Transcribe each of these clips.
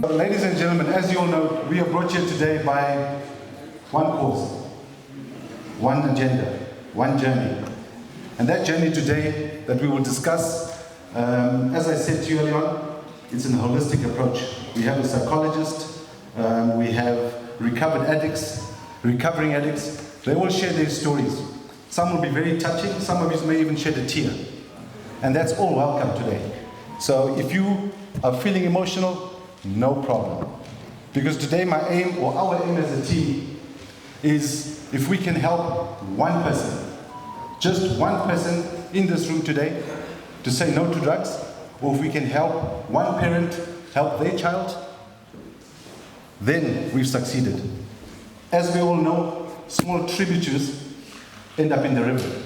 Ladies and gentlemen, as you all know, we are brought here today by one cause, one agenda, one journey. And that journey today that we will discuss, as I said to you earlier on, it's an holistic approach. We have a psychologist, we have recovered addicts, recovering addicts. They will share their stories. Some will be very touching, some of you may even shed a tear. And that's all welcome today. So if you are feeling emotional, no problem. Because today my aim, or our aim as a team, is if we can help one person, just one person in this room today to say no to drugs, or if we can help one parent help their child, then we've succeeded. As we all know, small tributaries end up in the river.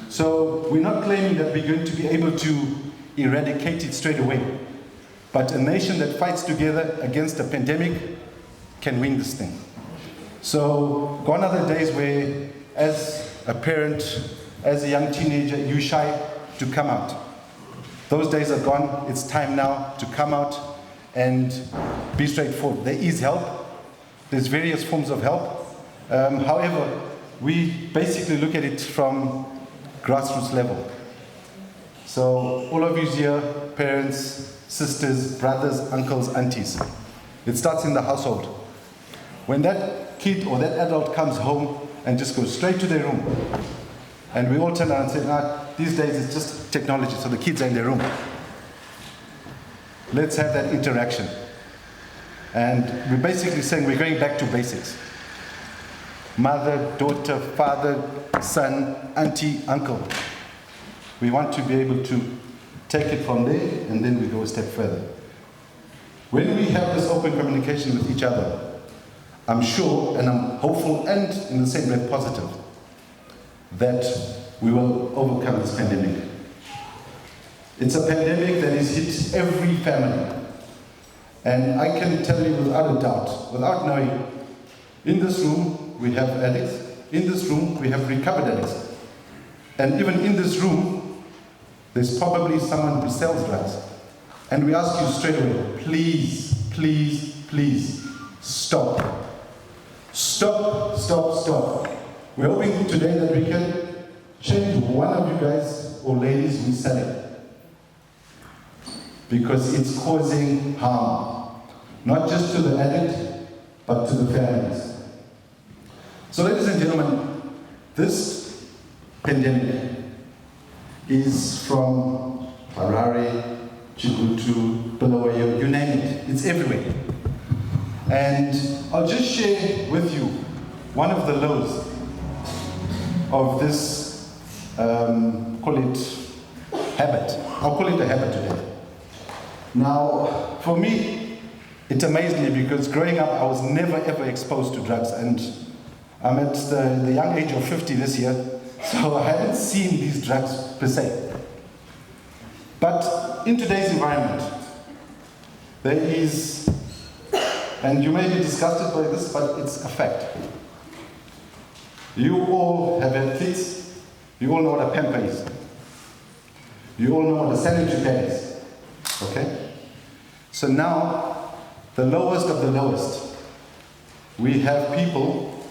So we're not claiming that we're going to be able to eradicate it straight away. But a nation that fights together against a pandemic can win this thing. So gone are the days where, as a parent, as a young teenager, you're shy to come out. Those days are gone. It's time now to come out and be straightforward. There is help. There's various forms of help. However, we basically look at it from grassroots level. So all of you here, parents, sisters, brothers, uncles, aunties, it starts in the household. When that kid or that adult comes home and just goes straight to their room, and we all turn around and say, these days it's just technology, so the kids are in their room. Let's have that interaction. And we're basically saying we're going back to basics. Mother, daughter, father, son, auntie, uncle. We want to be able to take it from there, and then we go a step further. When we have this open communication with each other, I'm sure, and I'm hopeful, and in the same breath positive, that we will overcome this pandemic. It's a pandemic that has hit every family. And I can tell you without a doubt, without knowing, in this room we have addicts, in this room we have recovered addicts. And even in this room, there's probably someone who sells drugs. And we ask you straight away, please, please, please, stop. Stop, stop, stop. We're hoping today that we can change one of you guys or ladies who's selling. Because it's causing harm, not just to the addict, but to the families. So ladies and gentlemen, this pandemic is from Harare, Chibutu, Bulawayo, you name it, it's everywhere. And I'll just share with you one of the lows of this, call it habit. I'll call it a habit today. Now, for me, it amazed me because growing up, I was never ever exposed to drugs, and I'm at the young age of 50 this year, so I haven't seen these drugs per se. But in today's environment, there is, and you may be disgusted by this, but it's a fact. You all have had kids, you all know what a pamper is. You all know what a sanitary pad is, okay? So now, the lowest of the lowest, we have people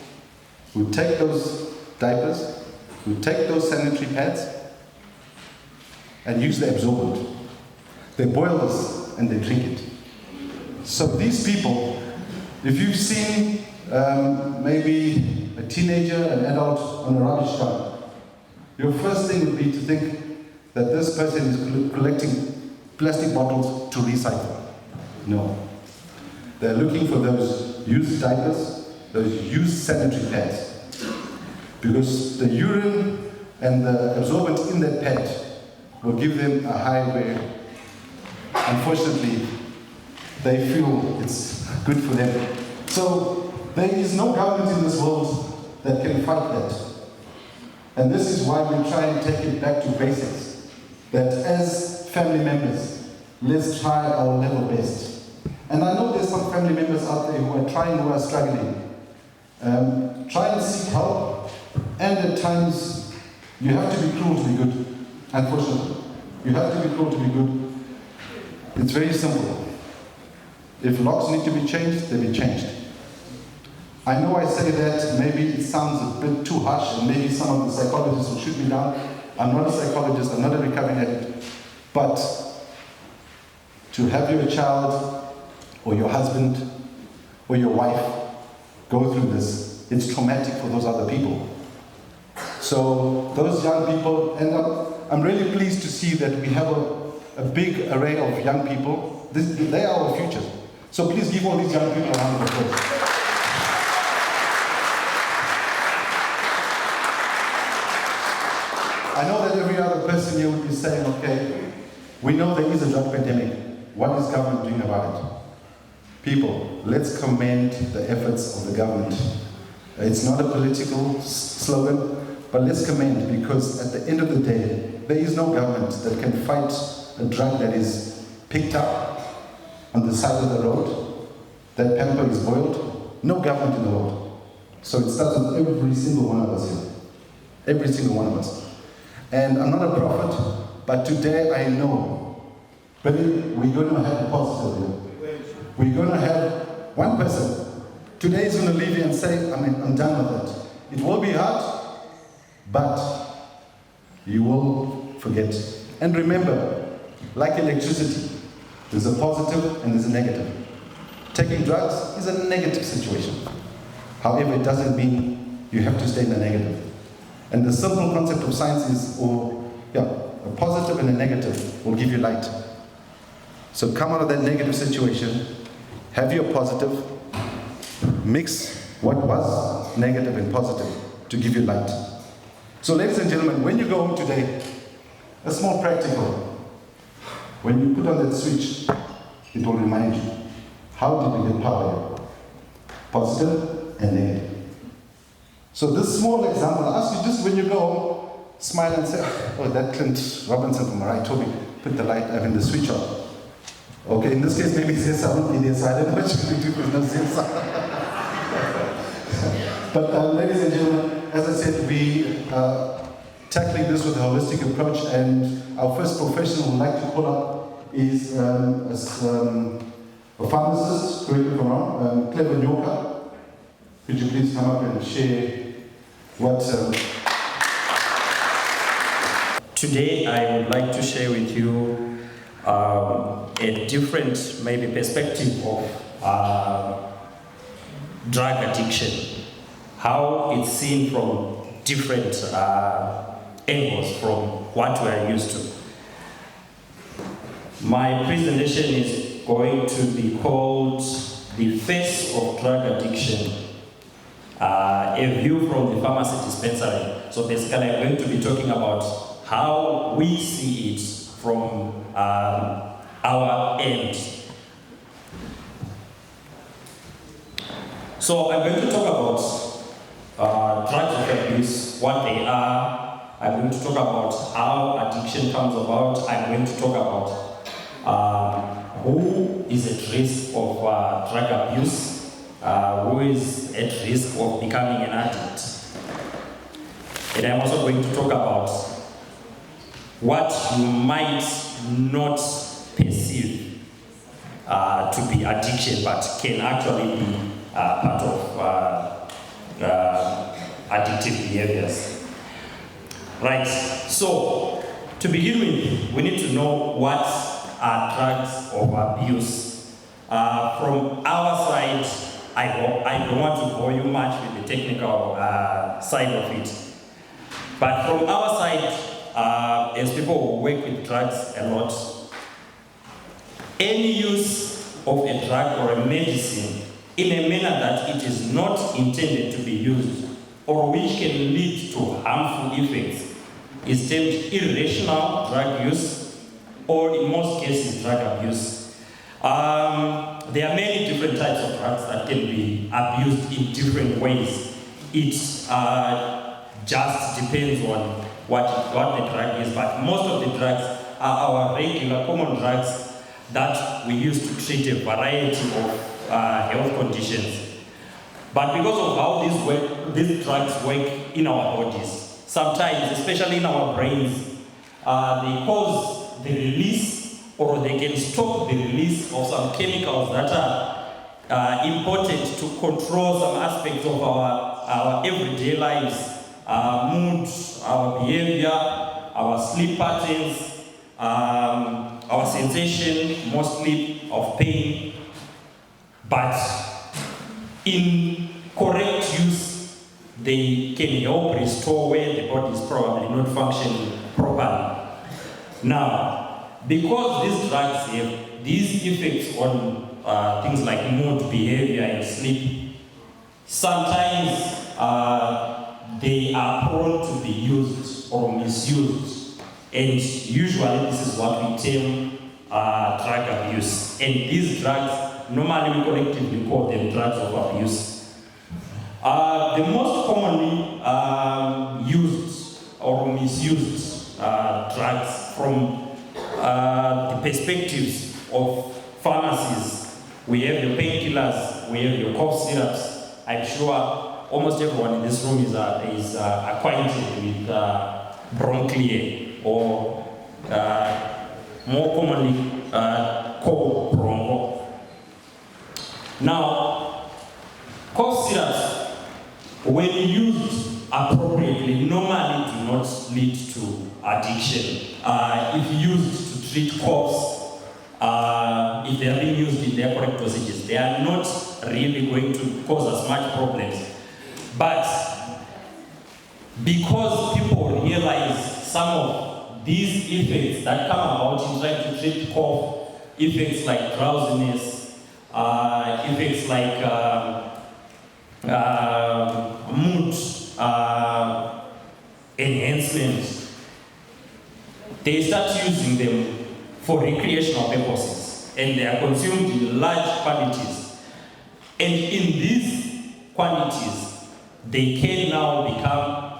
who take those diapers, who take those sanitary pads, and use the absorbent. They boil this and they drink it. So these people, if you've seen maybe a teenager, an adult on a rubbish dump, your first thing would be to think that this person is collecting plastic bottles to recycle. No. They're looking for those used diapers, those used sanitary pads. Because the urine and the absorbent in that pad will give them a high where, unfortunately, they feel it's good for them. So there is no government in this world that can fight that. And this is why we try and take it back to basics. That as family members, let's try our level best. And I know there's some family members out there who are trying, who are struggling. Try and seek help. And at times, you have to be cruel to be good, unfortunately. You have to be cruel to be good. It's very simple. If locks need to be changed, they be changed. I know I say that, maybe it sounds a bit too harsh, and maybe some of the psychologists will shoot me down. I'm not a psychologist, I'm not a recovering addict, but to have your child, or your husband, or your wife go through this, it's traumatic for those other people. So those young people end up, I'm really pleased to see that we have a big array of young people. They are our future. So please give all these young people a round of applause. I know that every other person here would be saying, okay, we know there is a drug pandemic. What is government doing about it? People, let's commend the efforts of the government. It's not a political slogan, but let's commend, because at the end of the day, there is no government that can fight a drug that is picked up on the side of the road, that pamper is boiled. No government in the world. So it starts with every single one of us here. Every single one of us. And I'm not a prophet, but today I know, really, we're going to have a positive here. We're going to have one person. Today is going to leave you and say, I'm done with it. It will be hard, but you will forget. And remember, like electricity, there's a positive and there's a negative. Taking drugs is a negative situation. However, it doesn't mean you have to stay in the negative. And the simple concept of science is, a positive and a negative will give you light. So come out of that negative situation, have your positive, mix what was negative and positive to give you light. So ladies and gentlemen, when you go home today, a small practical. When you put on that switch, it will remind you, how did we get power here? Positive and negative. So this small example, I ask you just when you go home, smile and say, oh, that Clint Robinson from Marai told me, put the light, the switch on. Okay, in this case, maybe there's someone in there, so I don't know what you do with no sense. But ladies and gentlemen, as I said, we tackling this with a holistic approach, and our first professional we'd like to call up is a pharmacist, correct me if I'm wrong, Clever Nyoka. Could you please come up and share what... Today I would like to share with you a different, maybe, perspective of drug addiction. How it's seen from different angles from what we are used to. My presentation is going to be called The Face of Drug Addiction. A view from the pharmacy dispensary. So basically I'm going to be talking about how we see it from our end. So I'm going to talk about drugs of abuse, what they are. I'm going to talk about how addiction comes about. I'm going to talk about who is at risk of drug abuse, who is at risk of becoming an addict. And I'm also going to talk about what you might not perceive to be addiction, but can actually be part of addictive behaviors. Right, so to begin with, we need to know what are drugs of abuse. From our side, I don't want to bore you much with the technical side of it. But from our side, as people who work with drugs a lot, any use of a drug or a medicine in a manner that it is not intended to be used or which can lead to harmful effects is termed irrational drug use, or in most cases, drug abuse. There are many different types of drugs that can be abused in different ways. It just depends on what the drug is, but most of the drugs are our regular common drugs that we use to treat a variety of health conditions. But because of how these drugs work in our bodies, sometimes, especially in our brains, they cause the release or they can stop the release of some chemicals that are important to control some aspects of our everyday lives, our mood, our behavior, our sleep patterns, our sensation, mostly of pain. But in correct use, they can help restore where the body is probably not functioning properly. Now, because these drugs have these effects on things like mood, behavior, and sleep, sometimes they are prone to be used or misused. And usually this is what we term drug abuse. And these drugs, normally we collectively call them drugs of abuse. The most commonly used or misused drugs from the perspectives of pharmacies, we have your painkillers, we have your cough syrups. I'm sure almost everyone in this room is acquainted with Bronclear, or more commonly called Bronco. Now, cough syrups, when used appropriately, normally do not lead to addiction. If used to treat coughs, if they are being used in their correct dosages, they are not really going to cause us much problems. But because people realize some of these effects that come about in trying to treat cough, effects like drowsiness, effects like mood enhancement, they start using them for recreational purposes, and they are consumed in large quantities. And in these quantities, they can now become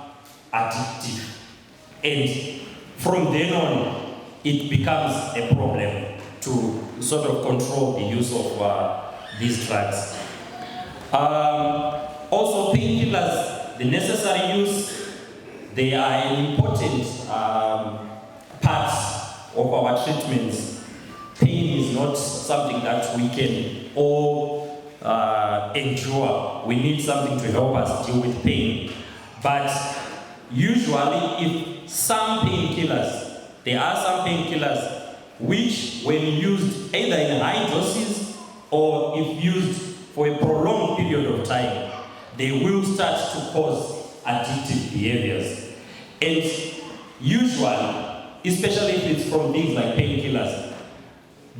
addictive. And from then on, it becomes a problem to sort of control the use of these drugs. Also, painkillers, the necessary use, they are an important part of our treatments. Pain is not something that we can all endure. We need something to help us deal with pain. But usually, if some painkillers, there are some painkillers which, when used either in high doses or if used for a prolonged period of time, they will start to cause addictive behaviors. And usually, especially if it's from things like painkillers,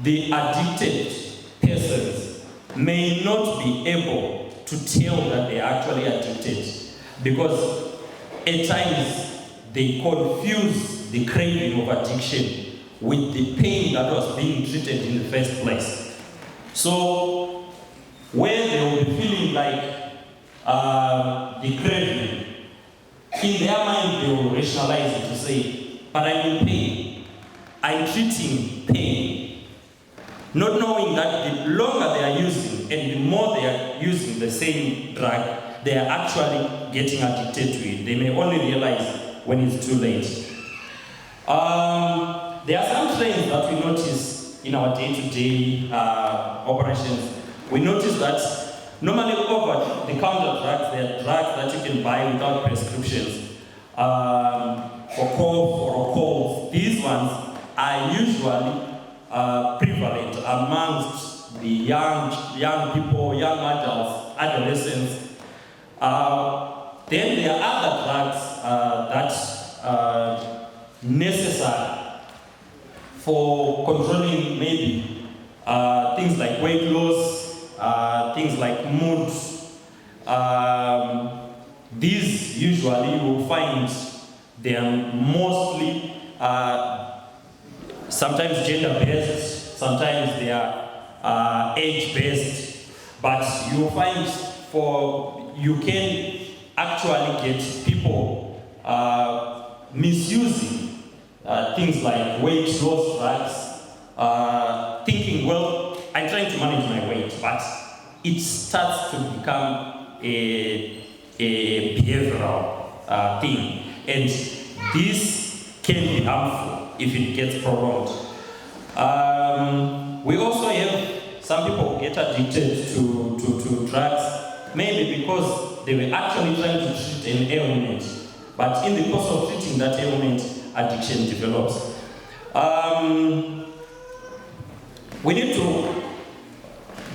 the addicted persons may not be able to tell that they are actually addicted, because at times they confuse the craving of addiction with the pain that was being treated in the first place. So, where they will be feeling like the craving, in their mind they will rationalize it to say, but I'm in pain, I'm treating pain, not knowing that the longer they are using and the more they are using the same drug, they are actually getting addicted to it. They may only realize when it's too late. There are some trends that we notice in our day-to-day operations. We notice that normally over-the-counter drugs, they are drugs that you can buy without prescriptions. For cough or colds, these ones are usually prevalent amongst the young people, young adults, adolescents. Then there are other drugs that are necessary for controlling maybe things like weight loss, things like mood. These usually you will find they are mostly sometimes gender-based, sometimes they are age-based, but you will find you can actually get people misusing things like weight loss drugs, thinking, well, I'm trying to manage my weight, but it starts to become a behavioral thing. And this can be harmful if it gets prolonged. We also have some people get addicted to drugs, maybe because they were actually trying to treat an ailment, but in the course of treating that ailment, addiction develops. We need to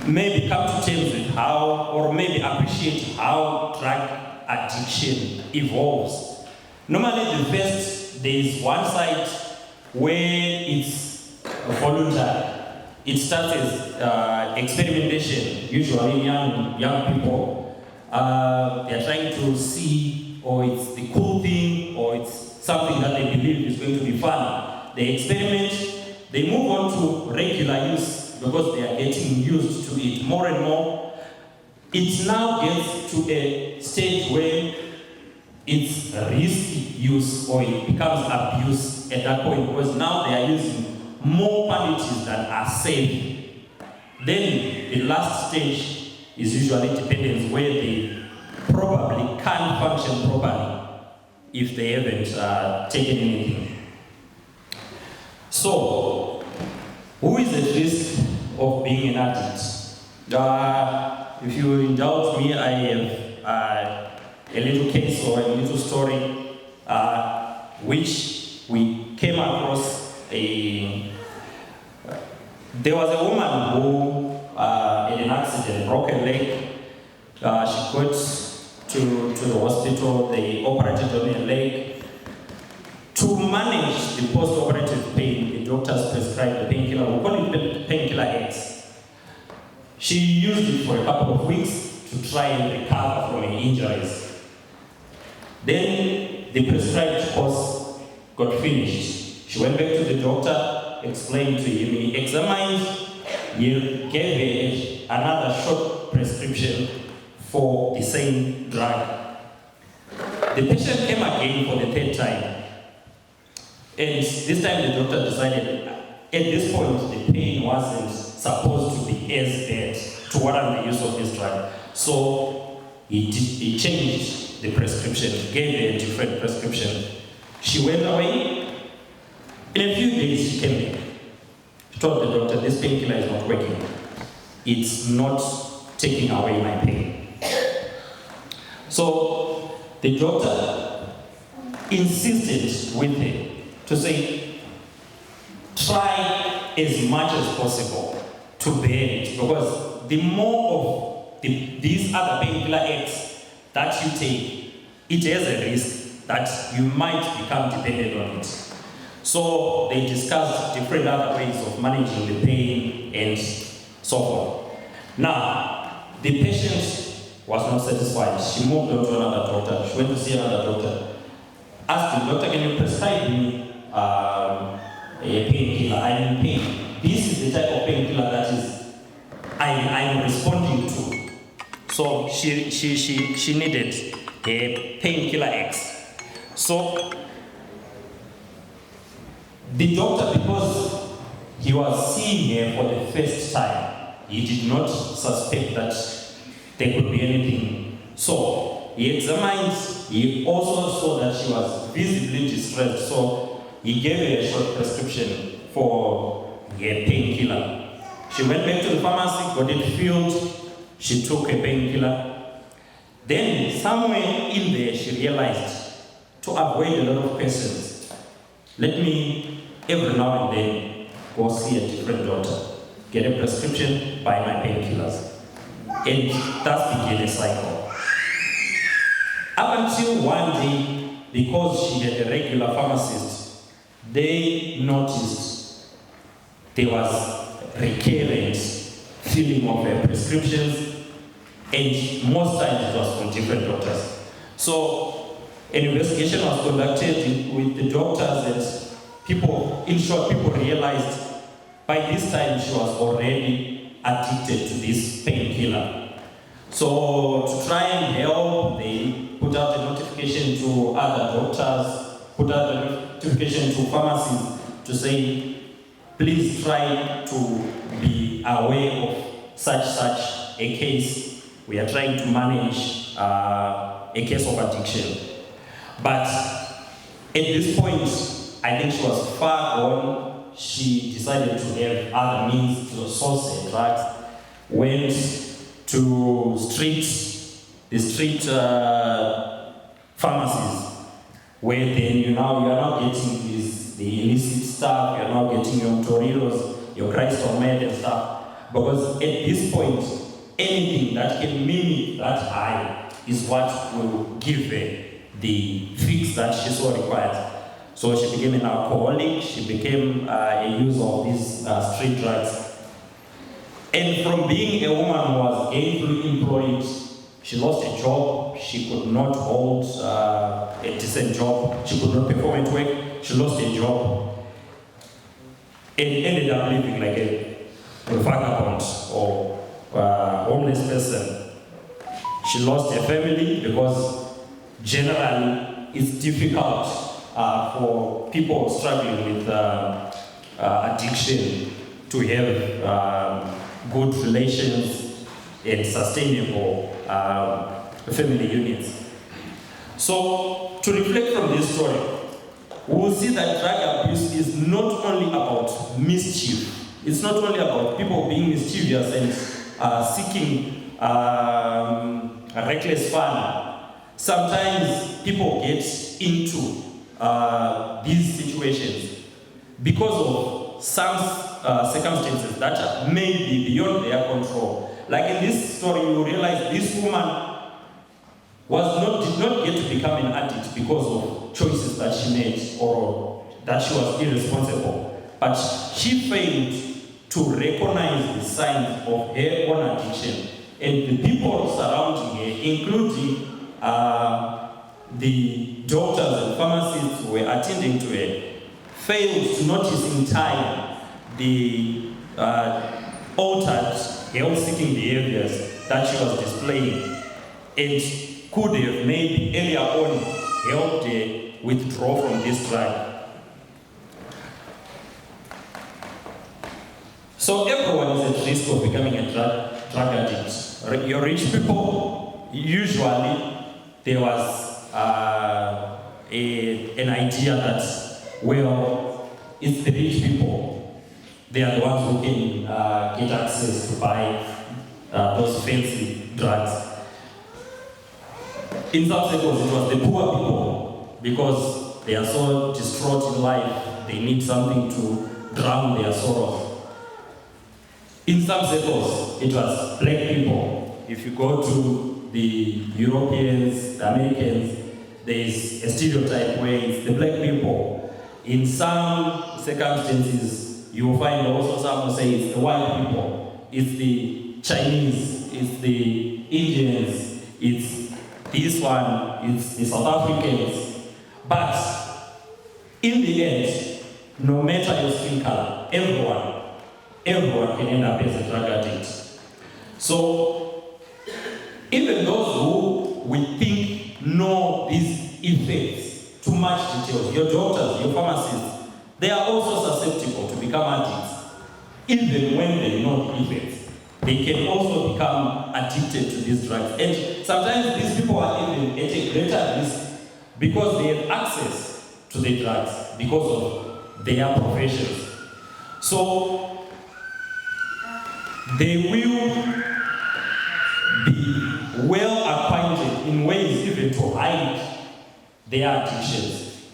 maybe come to terms with how, or maybe appreciate how drug addiction evolves. Normally the first, there is one side where it's voluntary. It starts as experimentation, usually young people. They're trying to see, or it's the cool thing, or it's something that they believe is going to be fun. They experiment, they move on to regular use because they are getting used to it more and more. It now gets to a stage where it's risky use, or it becomes abuse at that point, because now they are using more quantities than are safe. Then the last stage is usually dependence, where they probably can't function properly if they haven't taken anything. So, who is at risk of being an addict? If you indulge me, I have a little case or a little story which we came across. There was a woman who in an accident broke a leg. She got to the hospital. They operated on her leg. To manage the post-operative pain, the doctors prescribed a painkiller. We call it painkiller X. She used it for a couple of weeks to try and recover from her injuries. Then the prescribed course got finished. She went back to the doctor, explained to him, he examined, he gave her another short prescription for the same drug. The patient came again for the third time. And this time the doctor decided, at this point, the pain wasn't supposed to be as bad to warrant the use of this drug. So he changed the prescription, gave her a different prescription. She went away. In a few days, she came back. She told the doctor, this painkiller is not working. It's not taking away my pain. So the doctor insisted with her to say, try as much as possible to bear it, because the more of these other painkiller X that you take, it has a risk that you might become dependent on it. So they discussed different other ways of managing the pain and so forth. Now, the patient was not satisfied. She moved on to another doctor. She went to see another doctor. Asked the doctor, can you prescribe me a painkiller? I'm in pain. This is the type of painkiller that is I'm responding to. So she needed a painkiller X. So the doctor, because he was seeing her for the first time, he did not suspect that there could be anything. So he examined, he also saw that she was visibly distressed, so he gave her a short prescription for a painkiller. She went back to the pharmacy, got it filled, she took a painkiller. Then somewhere in there she realized, to avoid a lot of questions, let me every now and then go see a different doctor, get a prescription, buy my painkillers. And that began a cycle. Up until one day, because she had a regular pharmacist, they noticed there was recurrent filling of her prescriptions, and most times it was from different doctors. So an investigation was conducted with the doctors, and people, in short, people realized by this time she was already addicted to this painkiller. So to try and help, they put out a notification to other doctors, put out a notification to pharmacies to say, please try to be aware of such a case. We are trying to manage a case of addiction. But at this point, I think she was far gone. she decided to have other means to source her drugs, went to the street pharmacies, where then you are now getting the illicit stuff, you're now getting your Toritos, your crystal meth and stuff. Because at this point, anything that can mimic that high is what will give her the fix that she so requires. So she became an alcoholic, she became a user of these street drugs. And from being a woman who was gainfully employed, she lost a job, she could not hold a decent job, she could not perform at work, she lost a job, and ended up living like a vagabond or homeless person. She lost her family because generally it's difficult for people struggling with addiction to have good relations and sustainable family units. So, to reflect from this story, we will see that drug abuse is not only about mischief. It's not only about people being mischievous and seeking reckless fun. Sometimes people get into these situations because of some circumstances that may be beyond their control. Like in this story, you realize this woman did not get to become an addict because of choices that she made or that she was irresponsible. But she failed to recognize the signs of her own addiction. And the people surrounding her, including the doctors and pharmacists who were attending to her, failed to notice in time the altered health-seeking behaviors that she was displaying, and could have maybe earlier on helped her withdraw from this drug. So everyone is at risk of becoming a drug addict. Your rich people, usually there was an idea that, well, it's the rich people, they are the ones who can get access to buy those fancy drugs. In some circles, it was the poor people, because they are so distraught in life, they need something to drown their sorrows. In some circles, it was black people. If you go to the Europeans, the Americans, there is a stereotype where it's the black people. In some circumstances, you will find also some who say it's the white people, it's the Chinese, it's the Indians, it's this one, it's the South Africans. But in the end, no matter your skin color, everyone can end up as a drug addict. So, even those who we think know these effects, too much details, your doctors, your pharmacists, they are also susceptible to become addicts. Even when they know the effects, they can also become addicted to these drugs. And sometimes these people are even at a greater risk because they have access to the drugs because of their professions. So, they will be well acquainted in ways even to hide their addictions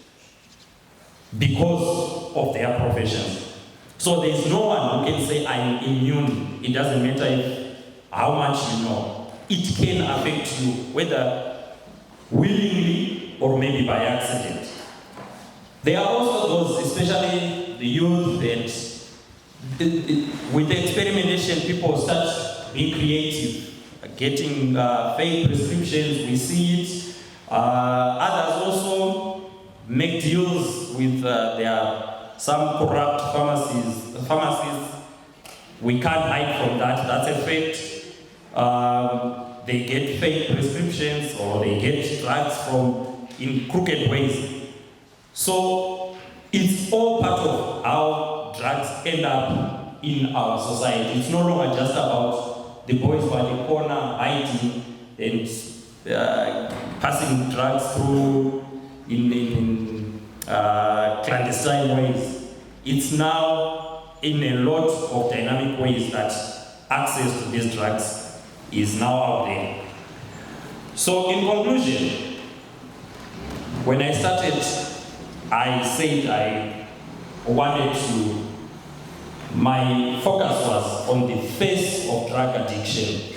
because of their professions. So there is no one who can say, I'm immune. It doesn't matter how much you know. It can affect you, whether willingly or maybe by accident. There are also those, especially the youth, that with the experimentation, people start being creative, getting fake prescriptions, we see it. Others also make deals with some corrupt pharmacies. We can't hide from that, that's a fact. They get fake prescriptions or they get drugs in crooked ways. So it's all part of how drugs end up in our society. It's no longer just about the boys by the corner hiding and passing drugs through in clandestine ways. it's now in a lot of dynamic ways that access to these drugs is now out there. So in conclusion, when I started, I said I wanted to, my focus was on the face of drug addiction.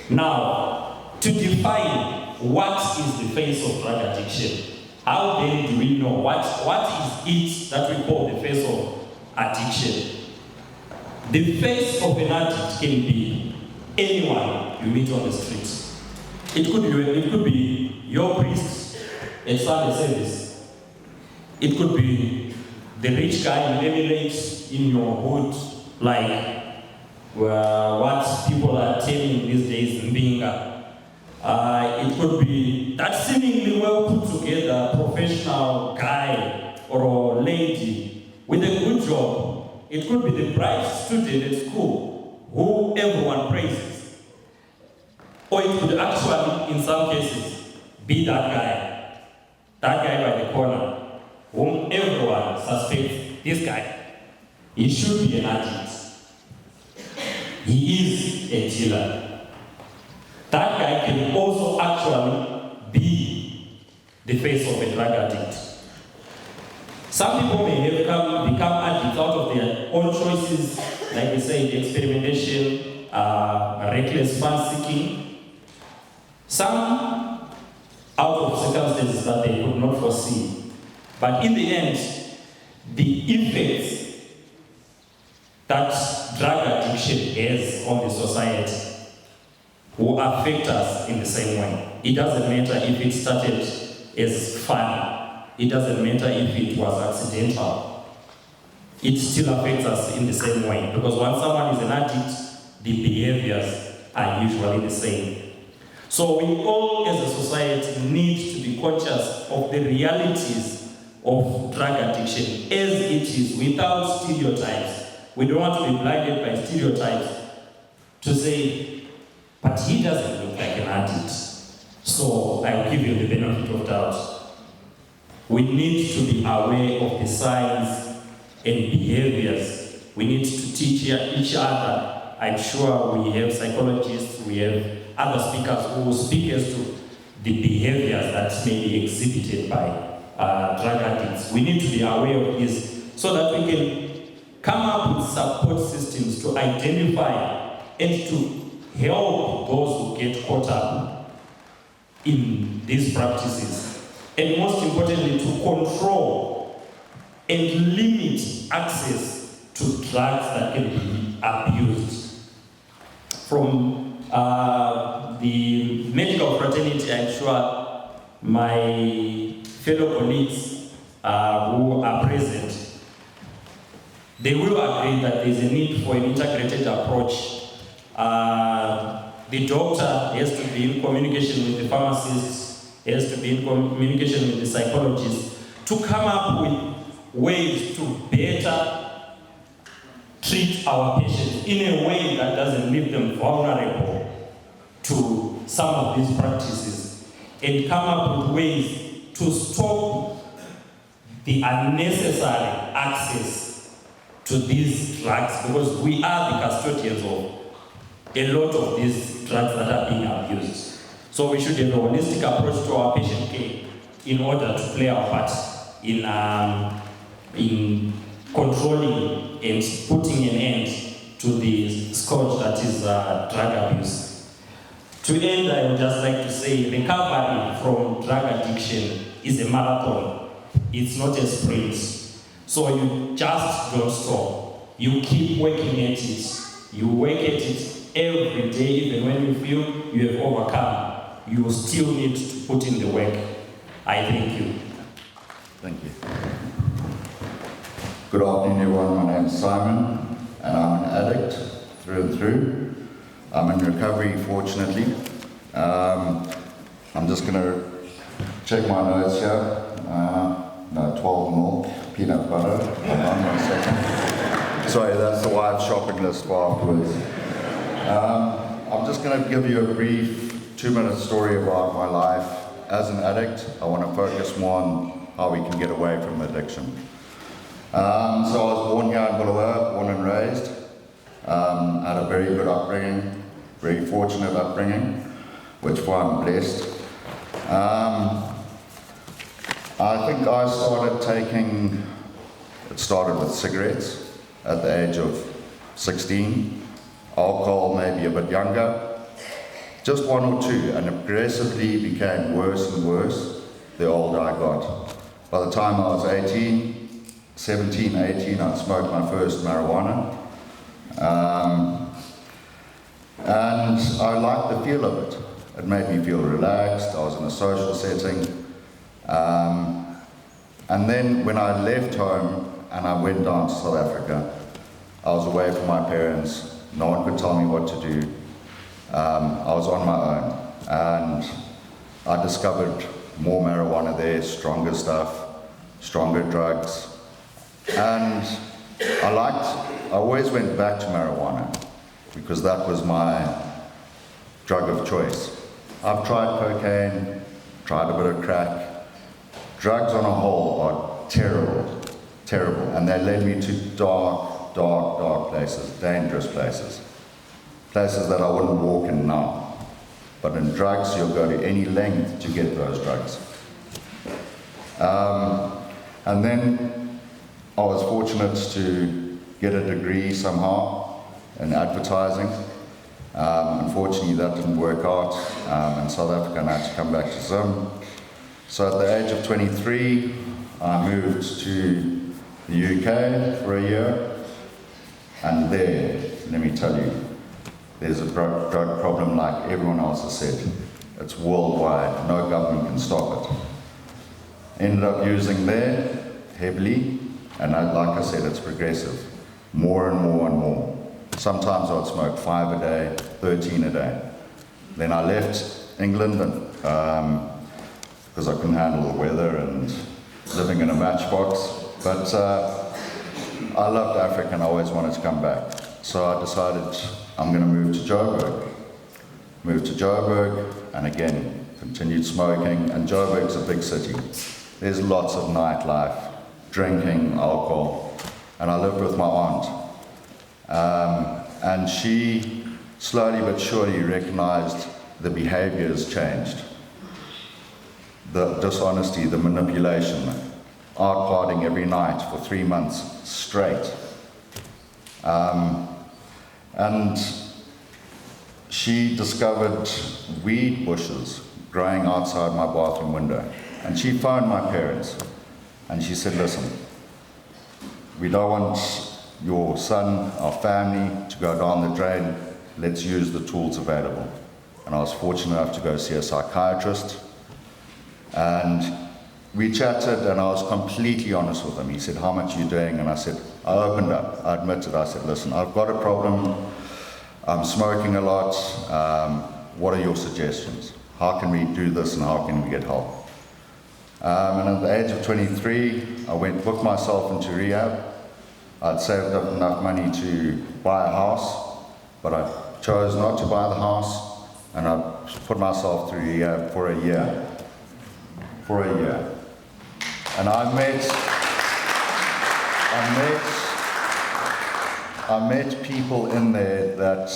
Now, to define what is the face of drug addiction, how then do we know what is it that we call the face of addiction? The face of an addict can be anyone you meet on the street. It could be your priest at Sunday service. It could be the rich guy you emulate in your hood, like what people are terming these days Mbinga. It could be that seemingly well put together professional guy or lady with a good job. It could be the bright student at school who everyone praises. Or it could actually, in some cases, be that guy by the corner, whom everyone suspects, this guy, he should be an addict. He is a dealer. That guy can also actually be the face of a drug addict. Some people may have become addicts out of their own choices, like we say, experimentation, reckless fun-seeking. Some out of circumstances that they could not foresee. But in the end, the effects that drug addiction has on the society will affect us in the same way. It doesn't matter if it started as fun. It doesn't matter if it was accidental. It still affects us in the same way. Because once someone is an addict, the behaviors are usually the same. So we all as a society need to be conscious of the realities of drug addiction as it is, without stereotypes. We don't want to be blinded by stereotypes to say, but he doesn't look like an addict, so I'll give you the benefit of doubt. We need to be aware of the signs and behaviors. We need to teach each other. I'm sure we have psychologists, we have other speakers who will speak as to the behaviors that may be exhibited by drug addicts. We need to be aware of this so that we can come up with support systems to identify and to help those who get caught up in these practices. And most importantly, to control and limit access to drugs that can be abused. From the medical fraternity, I'm sure my fellow colleagues who are present, they will agree that there's a need for an integrated approach. The doctor has to be in communication with the pharmacist, has to be in communication with the psychologist to come up with ways to better treat our patients in a way that doesn't leave them vulnerable to some of these practices, and come up with ways to stop the unnecessary access to these drugs, because we are the custodians of a lot of these drugs that are being abused. So we should have a holistic approach to our patient care in order to play our part in controlling and putting an end to the scourge that is drug abuse. To end, I would just like to say recovery from drug addiction is a marathon. It's not a sprint. So you just don't stop. You keep working at it. You work at it every day, even when you feel you have overcome. You still need to put in the work. I thank you. Thank you. Good afternoon, everyone. My name is Simon, and I'm an addict through and through. I'm in recovery, fortunately. I'm just going to check my notes here. No, 12 mil peanut butter. Hold on 1 second. Sorry, that's the wife's shopping list for afterwards. I'm just going to give you a brief 2-minute story about my life as an addict. I want to focus more on how we can get away from addiction. So I was born here in Bulawayo, born and raised. Had a very good upbringing, very fortunate upbringing, which for I'm blessed. I think I started taking, it started with cigarettes at the age of 16, alcohol maybe a bit younger, just one or two, and it progressively became worse and worse the older I got. By the time I was 17, 18, I smoked my first marijuana. And I liked the feel of it. It made me feel relaxed. I was in a social setting. And then when I left home and I went down to South Africa, I was away from my parents. No one could tell me what to do. I was on my own. And I discovered more marijuana there, stronger stuff, stronger drugs. And I always went back to marijuana because that was my drug of choice. I've tried cocaine, tried a bit of crack. Drugs on a whole are terrible, terrible, and they led me to dark, dark, dark places, dangerous places. Places that I wouldn't walk in now. But in drugs, you'll go to any length to get those drugs. And then I was fortunate to get a degree somehow in advertising. Unfortunately, that didn't work out in South Africa, and I had to come back to Zim. So at the age of 23, I moved to the UK for a year. And there, let me tell you, there's a drug problem like everyone else has said. It's worldwide, no government can stop it. Ended up using there heavily, and like I said, it's progressive. More and more and more. Sometimes I'd smoke 5 a day, 13 a day. Then I left England because I couldn't handle the weather and living in a matchbox. But I loved Africa and I always wanted to come back. So I decided I'm going to move to Joburg. Moved to Joburg and again, continued smoking. And Joburg's a big city. There's lots of nightlife, drinking, alcohol. And I lived with my aunt. And she slowly but surely recognized the behaviors changed. The dishonesty, the manipulation, out partying every night for 3 months straight. And she discovered weed bushes growing outside my bathroom window. And she phoned my parents and she said, listen, we don't want your son, our family, to go down the drain. Let's use the tools available. And I was fortunate enough to go see a psychiatrist. And we chatted and I was completely honest with him. He said, how much are you doing? And I said, I opened up, I admitted, I said, listen, I've got a problem. I'm smoking a lot. What are your suggestions? How can we do this and how can we get help? And at the age of 23, I booked myself into rehab. I'd saved up enough money to buy a house, but I chose not to buy the house, and I put myself through rehab for a year. For a year. And I met people in there that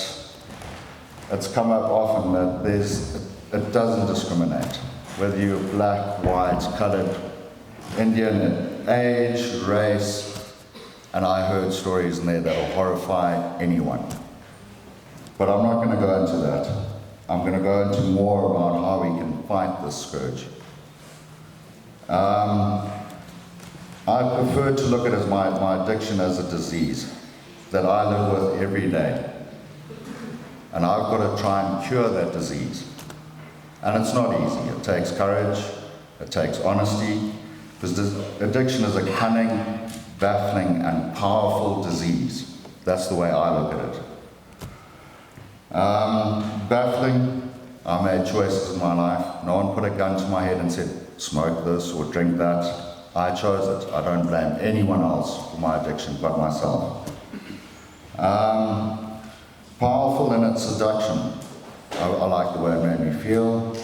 it's come up often that it doesn't discriminate. Whether you're black, white, colored, Indian, age, race, and I heard stories in there that will horrify anyone. But I'm not going to go into that. I'm going to go into more about how we can fight this scourge. I prefer to look at it as my addiction as a disease that I live with every day. And I've got to try and cure that disease. And it's not easy. It takes courage, it takes honesty, because addiction is a cunning, baffling, and powerful disease. That's the way I look at it. Baffling, I made choices in my life. No one put a gun to my head and said, smoke this or drink that. I chose it. I don't blame anyone else for my addiction but myself. Powerful in its seduction. I like the way it made me feel.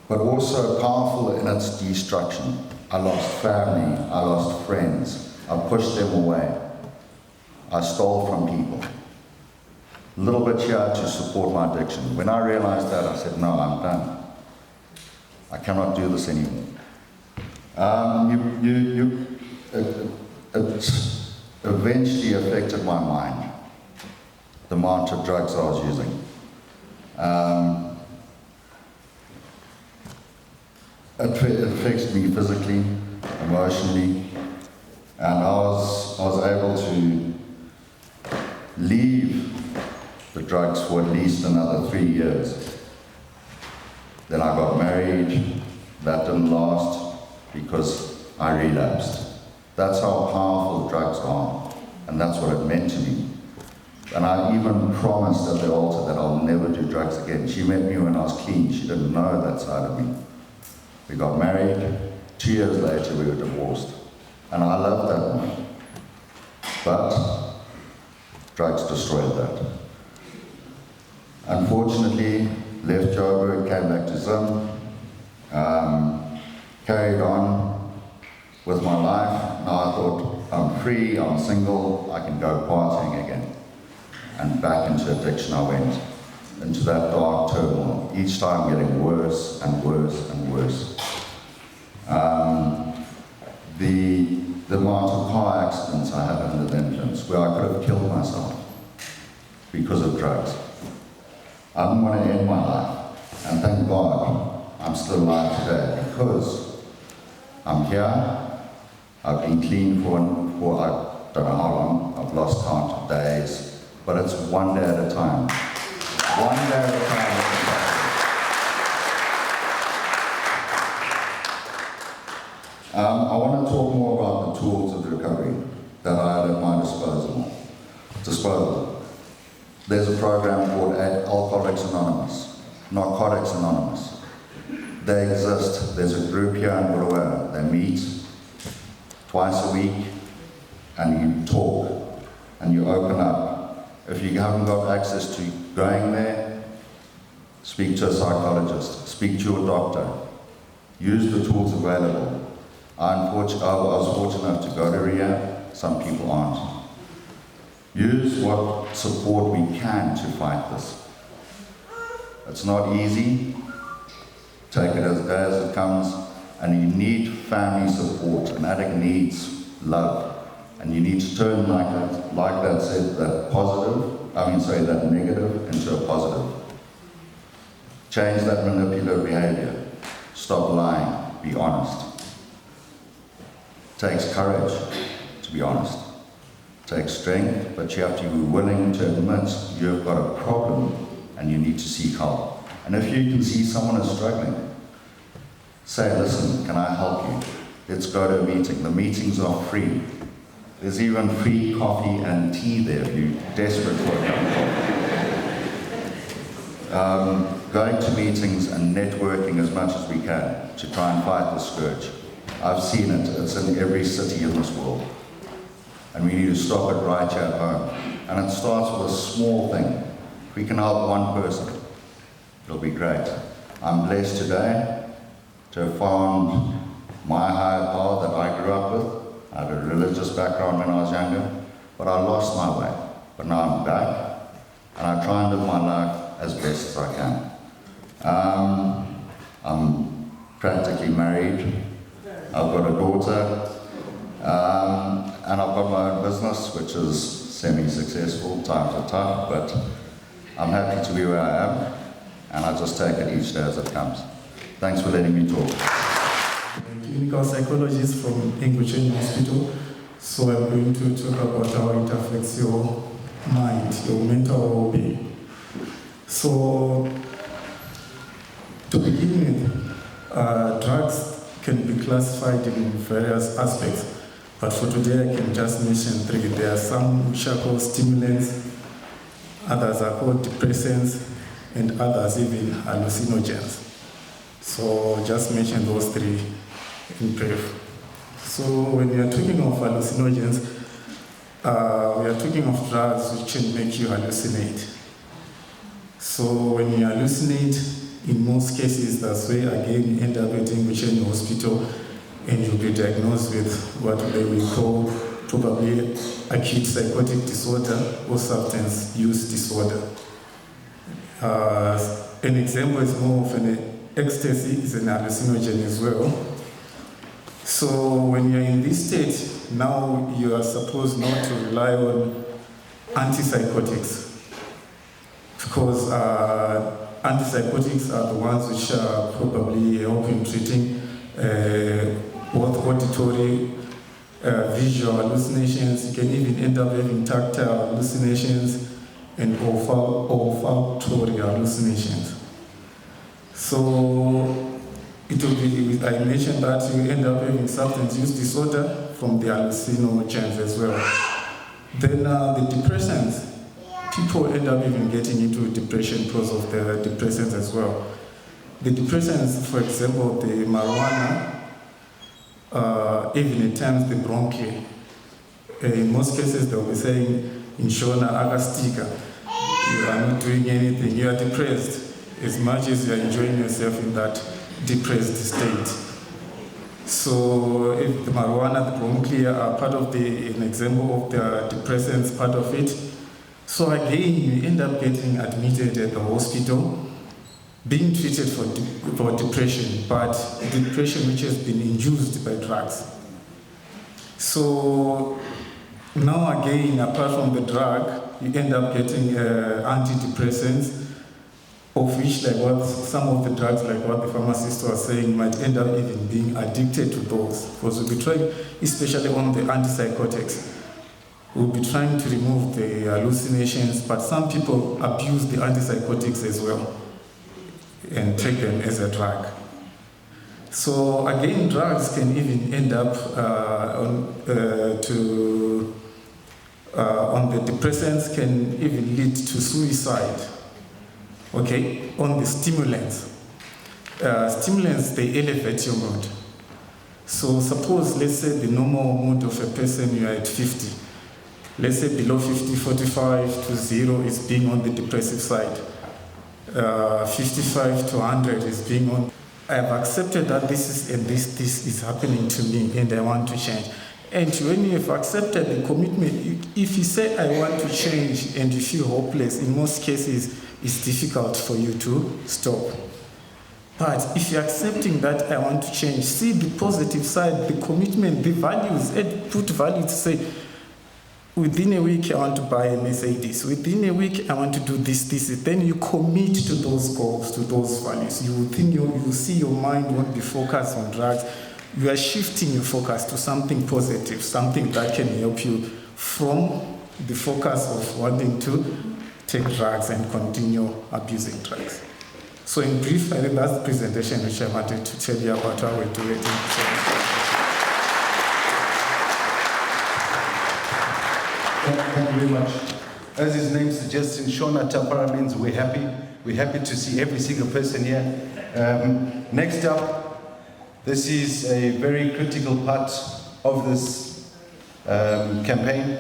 But also powerful in its destruction. I lost family, I lost friends, I pushed them away. I stole from people. A little bit here to support my addiction. When I realized that, I said, no, I'm done. I cannot do this anymore. It eventually affected my mind, the amount of drugs I was using. It affected me physically, emotionally, and I was able to leave the drugs for at least another 3 years. Then I got married. That didn't last because I relapsed. That's how powerful drugs are, and that's what it meant to me. And I even promised at the altar that I'll never do drugs again. She met me when I was clean. She didn't know that side of me. We got married. 2 years later, we were divorced. And I loved that woman. But drugs destroyed that. Unfortunately, left Joburg, came back to Zim, carried on with my life. Now I thought, I'm free, I'm single, I can go partying again. And back into addiction I went, into that dark turmoil, each time getting worse and worse and worse. The amount of car accidents I had under the influence, where I could have killed myself because of drugs. I didn't want to end my life, and thank God I'm still alive today because I'm here. I've been clean for I don't know how long. I've lost count of days, but it's one day at a time. One day at a time. I want to talk more about the tools of recovery that I had at my disposal. There's a program called Alcoholics Anonymous, Narcotics Anonymous. They exist. There's a group here in Bulawayo. They meet twice a week, and you talk, and you open up. If you haven't got access to going there, speak to a psychologist, speak to your doctor, use the tools available. I was fortunate enough to go to RIA, some people aren't. Use what support we can to fight this. It's not easy. Take it as it comes, and you need family support. An addict needs love, and you need to turn that negative into a positive. Change that manipulative behavior. Stop lying. Be honest. It takes courage to be honest. It takes strength, but you have to be willing to admit you've got a problem and you need to seek help. And if you can see someone is struggling, say, listen, can I help you? Let's go to a meeting. The meetings are free. There's even free coffee and tea there if you're desperate for a cup of coffee. Going to meetings and networking as much as we can to try and fight the scourge. I've seen it. It's in every city in this world. And we need to stop it right here at home. And it starts with a small thing. If we can help one person, it'll be great. I'm blessed today to have found my higher power that I grew up with. I had a religious background when I was younger, but I lost my way. But now I'm back, and I try and live my life as best as I can. I'm practically married. I've got a daughter, and I've got my own business, which is semi-successful. Times are tough, but I'm happy to be where I am, and I just take it each day as it comes. Thanks for letting me talk. I'm a clinical psychologist from Enguchen Hospital, so I'm going to talk about how it affects your mind, your mental well-being. So, to begin with, drugs can be classified in various aspects, but for today I can just mention three. There are some which are called stimulants, others are called depressants, and others even hallucinogens. So just mention those three in brief. So when we are talking of hallucinogens, we are talking of drugs which can make you hallucinate. So when you hallucinate, in most cases, that's where again you end up at Enguchen Hospital, and you'll be diagnosed with what they will call probably acute psychotic disorder or substance use disorder. An example is more of an ecstasy, is an hallucinogen as well. So when you're in this state, now you are supposed not to rely on antipsychotics, because antipsychotics are the ones which are probably help in treating both auditory, visual hallucinations. You can even end up having tactile hallucinations and olfactory hallucinations. So it will be, I mentioned that you end up having substance use disorder from the hallucinogens as well. Then the depressants, people end up even getting into depression because of the depressants as well. The depressants, for example, the marijuana, even at times the bronchi. In most cases, they'll be saying, "Inshona agastika." You are not doing anything. You are depressed as much as you are enjoying yourself in that depressed state. So, if the marijuana, the bronchi are part of an example of the depressants, part of it. So again, you end up getting admitted at the hospital, being treated for depression, but depression which has been induced by drugs. So now again, apart from the drug, you end up getting antidepressants, of which, like what some of the drugs, like what the pharmacists were saying, might end up even being addicted to those. Because we'll be trying, especially on the antipsychotics, we'll be trying to remove the hallucinations, but some people abuse the antipsychotics as well and take them as a drug. So again, drugs can even end up on the depressants, can even lead to suicide. Okay, on the stimulants. Stimulants, they elevate your mood. So suppose, let's say the normal mood of a person, you are at 50. Let's say below 50, 45 to 0 is being on the depressive side. 55 to 100 is being on. I have accepted that this is happening to me and I want to change. And when you have accepted the commitment, if you say I want to change and you feel hopeless, in most cases it's difficult for you to stop. But if you're accepting that I want to change, see the positive side, the commitment, the values, and put value to say, within a week I want to buy a Mercedes, within a week I want to do this. Then you commit to those goals, to those values. You will think, you will see your mind won't be focused on drugs. You are shifting your focus to something positive, something that can help you from the focus of wanting to take drugs and continue abusing drugs. So in brief, I think that's the presentation which I wanted to tell you about how we do it. Thank you very much. As his name suggests, in Shona Tapara means we're happy. We're happy to see every single person here. Next up, this is a very critical part of this campaign,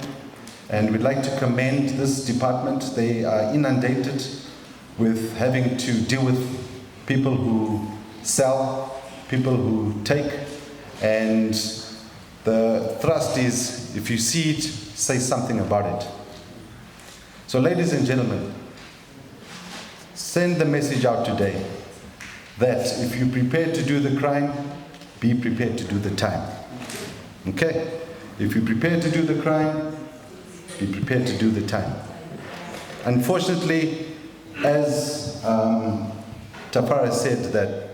and we'd like to commend this department. They are inundated with having to deal with people who sell, people who take, and the thrust is, if you see it, say something about it. So ladies and gentlemen, send the message out today that if you're prepared to do the crime, be prepared to do the time. Okay? If you're prepared to do the crime, be prepared to do the time. Unfortunately, as Tapara said, that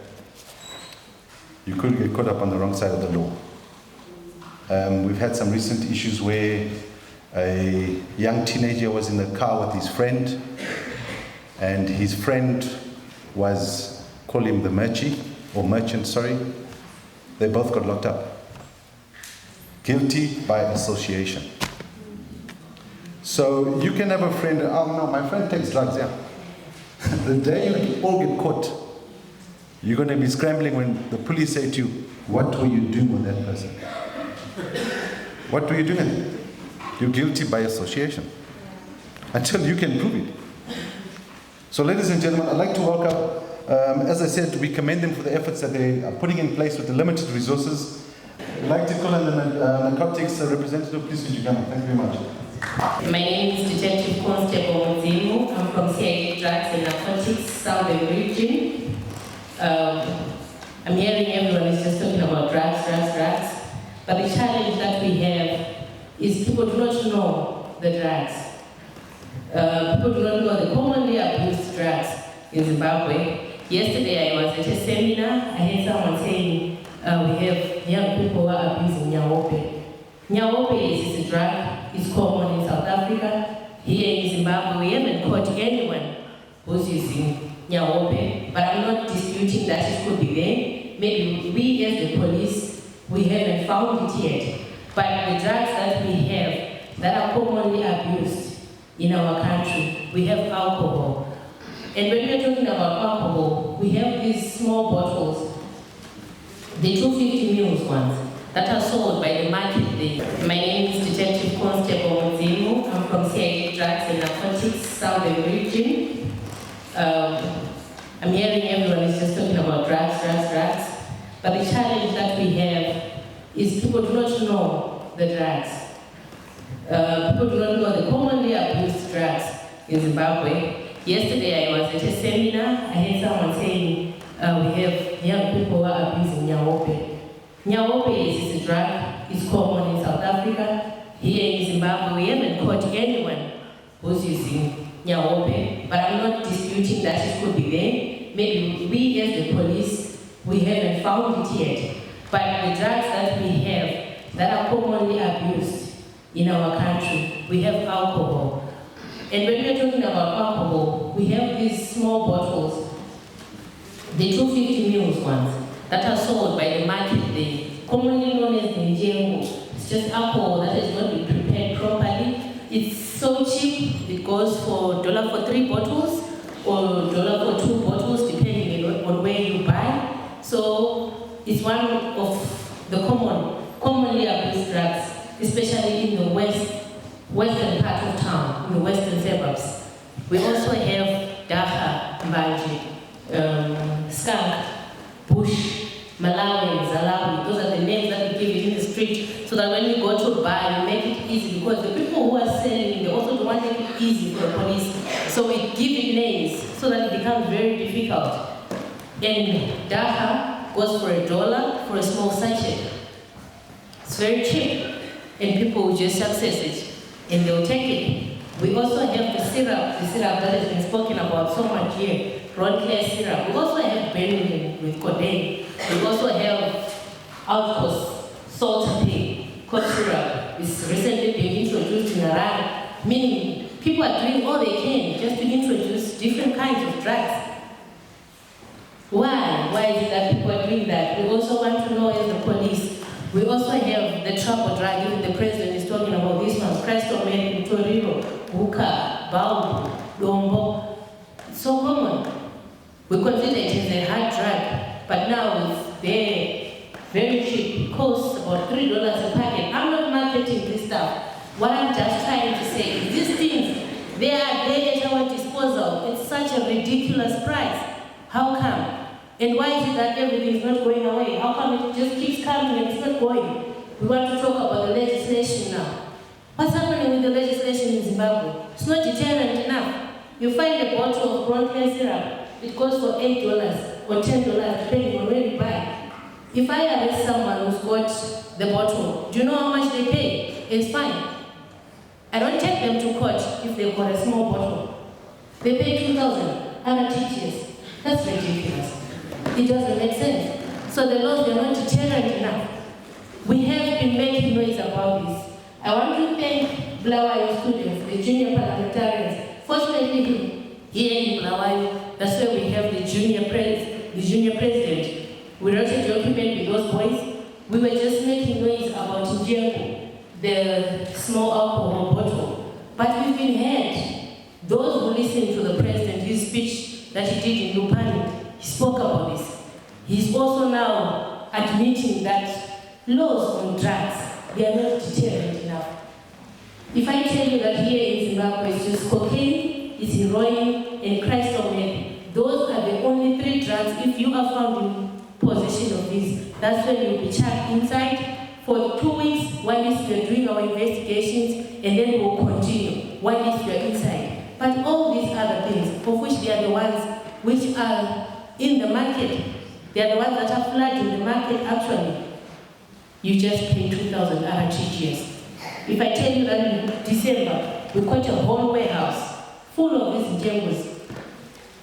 you could get caught up on the wrong side of the law. We've had some recent issues where a young teenager was in the car with his friend, and his friend was, call him the merchant, sorry. They both got locked up. Guilty by association. So you can have a friend, oh no, my friend takes drugs, yeah. The day you all get caught, you're going to be scrambling when the police say to you, what were you doing with that person? What were you doing? You're guilty by association. Until you can prove it. So ladies and gentlemen, I'd like to welcome, as I said, we commend them for the efforts that they are putting in place with the limited resources. I'd like to call on the Narcotics representative. Please could you come? Thank you very much. My name is Detective Constable Muzimu. I'm from Psychologists, Drugs and Narcotics, Southern Region. I'm hearing everyone is just talking about drugs. But the challenge that we have is people do not know the drugs. People do not know the commonly abused drugs in Zimbabwe. Yesterday I was at a seminar. I heard someone saying we have young people who are abusing nyaope. Nyaope is a drug. It's common in South Africa. Here in Zimbabwe, we haven't caught anyone who's using nyaope, but I'm not disputing that it could be there. Maybe we as the police, we haven't found it yet. But the drugs that we have that are commonly abused in our country, we have alcohol. And when we're talking about alcohol, we have these small bottles, the 250 ml ones, that are sold by the market there. My name is Detective Constable Muzimu. I'm from Psychologists, Drugs and Narcotics, Southern Region. I'm hearing everyone is just talking about drugs. But the challenge that we have is people do not know the drugs. People do not know the commonly abused drugs in Zimbabwe. Yesterday I was at a seminar. I heard someone saying we have young people who are abusing nyaope. Nyaope is a drug. It's common in South Africa. Here in Zimbabwe, we haven't caught anyone who's using nyaope, but I'm not disputing that it could be there. Maybe we as the police, we haven't found it yet. But the drugs that we have that are commonly abused in our country, we have alcohol. And when we're talking about alcohol, we have these small bottles, the 250 ml ones, that are sold by the market there, commonly known as the njengo. It's just alcohol that has not been prepared properly. It's so cheap, it goes for $1 for 3 bottles or $1 for 2 bottles, depending on where you buy. So it's one of the commonly abused drugs, especially in the western part of town, in the western suburbs. We also have Dacha, Mbanji, Skunk, Bush, Malawi, Zalawi. Those are the names that we give it in the street, so that when you go to buy, you make it easy, because the people who are selling, they also don't want to make it easy for the police. So we give it names so that it becomes very difficult. And Dacha goes for $1 for a small sachet. It's very cheap, and people will just access it and they'll take it. We also have the syrup that has been spoken about so much here, Ron Care syrup. We also have Benylin with codeine. We also have Alcos, Saltapay, cough syrup. It's recently been introduced in Iran, meaning people are doing all they can just to introduce different kinds of drugs. Why? Why is it that people are doing that? We also want to know as the police. We also have the trouble drug. Even the president is talking about this one. Crestomet, Torino, Buka, Baum, Lombo. It's so common. We consider it as a hard drug, but now it's very cheap. It costs about $3 a packet. I'm not marketing this stuff. What I'm just trying to say is these things, they are there at our disposal. It's such a ridiculous price. How come? And why is it that everything is not going away? How come it just keeps coming and it's not going? We want to talk about the legislation now. What's happening with the legislation in Zimbabwe? It's not deterrent enough. You find a bottle of Bronte syrup, it goes for $8 or $10, depending on where you buy. If I arrest someone who's got the bottle, do you know how much they pay? It's fine. I don't take them to court if they've got a small bottle. They pay $2,000, other teachers. That's ridiculous. It doesn't make sense. So the laws are not deterrent enough. We have been making noise about this. I want to thank Bulawayo students, the junior parliamentarians. Fortunately, here in Bulawayo, that's where we have the junior president. We wrote a document with those boys. We were just making noise about Njengo, the small alcohol bottle. But we've been heard. Those who listened to the president, his speech that he did in Lupani, he spoke about this. He's also now admitting that laws on drugs, they are not deterrent enough. If I tell you that here in Zimbabwe it's just cocaine, it's heroin, and crystal meth, those are the only 3 drugs. If you are found in possession of these, that's when you'll be charged inside for 2 weeks while we're doing our investigations, and then we'll continue while you're inside. But all these other things, of which they are the ones which are in the market, they are the ones that are flooding the market actually, you just pay 2,000 RTGS. If I tell you that in December, we caught a whole warehouse full of these jambos,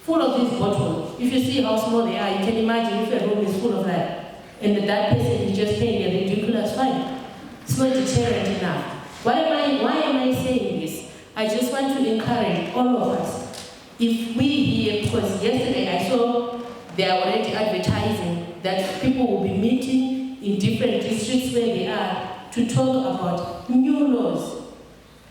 full of these bottles. If you see how small they are, you can imagine if a room is full of that. And that person is just paying a ridiculous fine. It's not deterrent enough. Why am I saying this? I just want to encourage all of us. If we here, because yesterday I saw they are already advertising that people will be meeting in different districts where they are to talk about new laws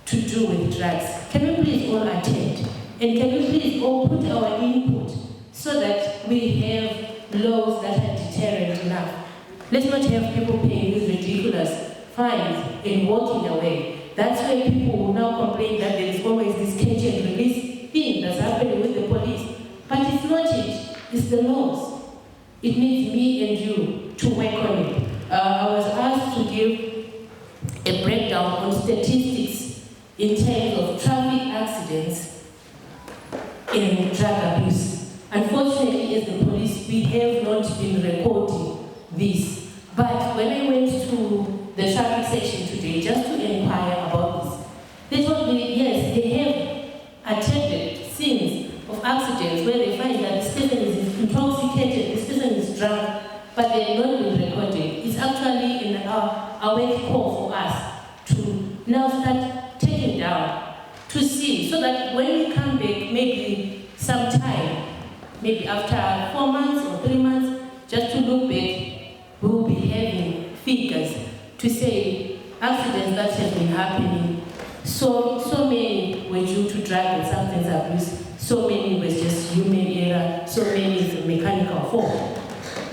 to do with drugs. Can we please all attend? And can we please all put our input so that we have laws that are deterrent enough? Let's not have people paying these ridiculous fines and walking away. That's where people will now complain that there is always this catch and release thing that's happening with the police. But it's not it, it's the laws. It needs me and you to work on it. I was asked to give a breakdown on statistics in terms of traffic accidents and drug abuse. Unfortunately, as the police, we have not been recording this. But when I went to the traffic section today just to inquire about this, they told me, yes, they have attended scenes of accidents where they find that this person is intoxicated, this person is drunk, but they have not been recorded. It's actually in our wake call for us to now start taking down, to see, so that when we come back, maybe sometime, maybe after 4 months or 3 months, just to look back, we will be having figures to say accidents that have been happening. So many were due to drug and substance abuse, so many was just human error, so many is mechanical fault.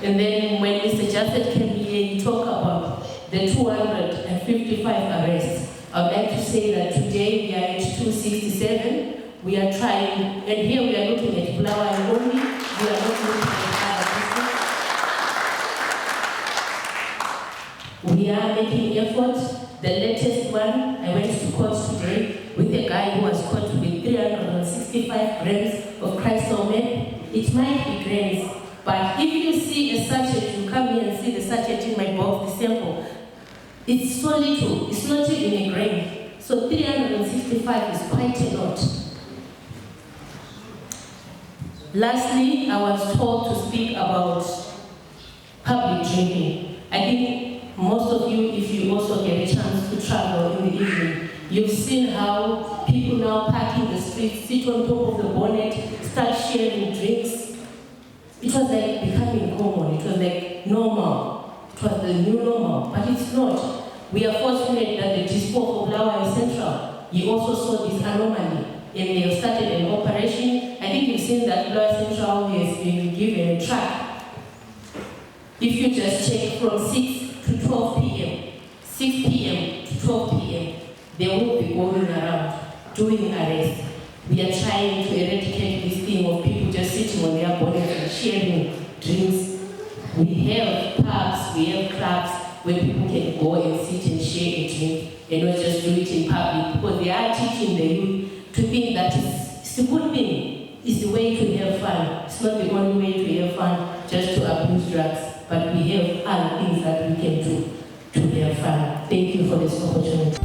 And then when Mr. Justin came here, he talked about the 255 arrests. I'd like to say that today we are at 267. We are trying, and here we are looking at Flower only. We are not looking at other districts. We are making efforts. The latest one, I went to court today with a guy who was caught with 365 grams of crystal meth. It might be grams, but if you see a sachet, you come here and see the sachet in my box, the sample, it's so little, it's not even a gram. So 365 is quite a lot. Lastly, I was told to speak about public drinking. I think most of you, if you also get a chance to travel in the evening, you've seen how people now park in the streets, sit on top of the bonnet, start sharing drinks. It was like becoming common, it was like normal. It was the new normal, but it's not. We are fortunate that the Dispo of Flower Central, you also saw this anomaly, and they have started an operation. I think you've seen that Flower Central has been given a track. If you just check from 6 to 12 p.m., 6 p.m. to 12 p.m., they will be going around doing arrests. We are trying to eradicate this thing of people just sitting on their bonnets and sharing drinks. We have pubs, we have clubs where people can go and sit and share a drink and not just do it in public, because they are teaching the youth to think that it's a good thing, it's the way to have fun. It's not the only way to have fun, just to abuse drugs, but we have other things that we can do to have fun. Thank you for this opportunity.